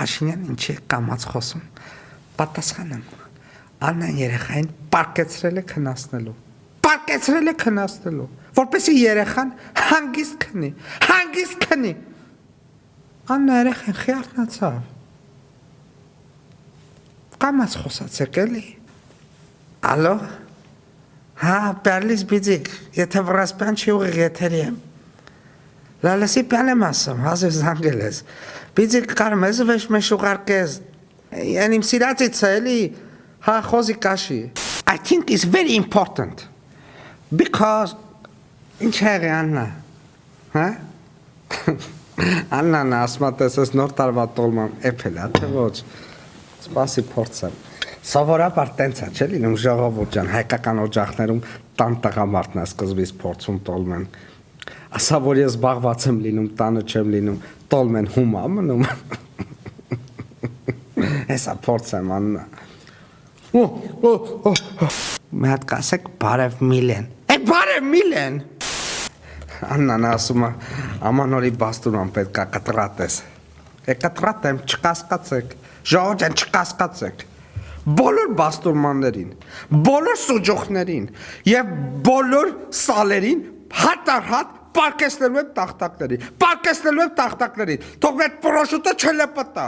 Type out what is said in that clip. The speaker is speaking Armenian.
Փաշինյան ինչի է կամած խոսում։ Պատասխանեմ։ Աննան երեխային պարկեցրել է քնացնելու։ Պարկեցրել է քնացնելու, որպեսզի երեխան հանգիստ քնի։ Աննա երեխան խիարտնացավ։ Կամած խոսացեք էլի։ Ալո։ Հա, Պերլիս բիձիկ, եթե վրասպյան չի ուղիղ եթերի եմ։ Լալեսի պյան եմ ասում, հազիվ զանգել ես։ Բիձիկ կարմ ես վեշ մեշ ուղարկես, են իմ սիրածից էլի, հա խոզի կաշի։ I think it's very important, because, ինչ հեղի Աննա, հա? Աննան ասմատես ես նոր տարվա տոլման էպել, թե ոչ, սպասի փորձեմ։ Սովորաբար տենց է, չէ՞ լինում ժողովուրդ ջան, հայկական օջախներում տան տղամարդն է սկզբից փորձում տոլմեն։ Ասա որ ես զբաղված եմ լինում, տանը չեմ լինում, տոլմեն հումա մնում։ Հեսա փորձեմ Աննա։ Մի հատ կասեք բարև Միլեն։ Բարև Միլեն։ Աննան ասում է, ամանորի բաստուրան պետք է կտրատես։ Կտրատեմ, չկասկածեք, ժողովուրդ ջան, չկասկածեք։ Բոլոր բաստուրմաններին, բոլոր սուջոխներին եւ բոլոր սալերին հատարհատ պարկեսնելու եմ տախտակների, թող մեր պրոշուտը չլպտա։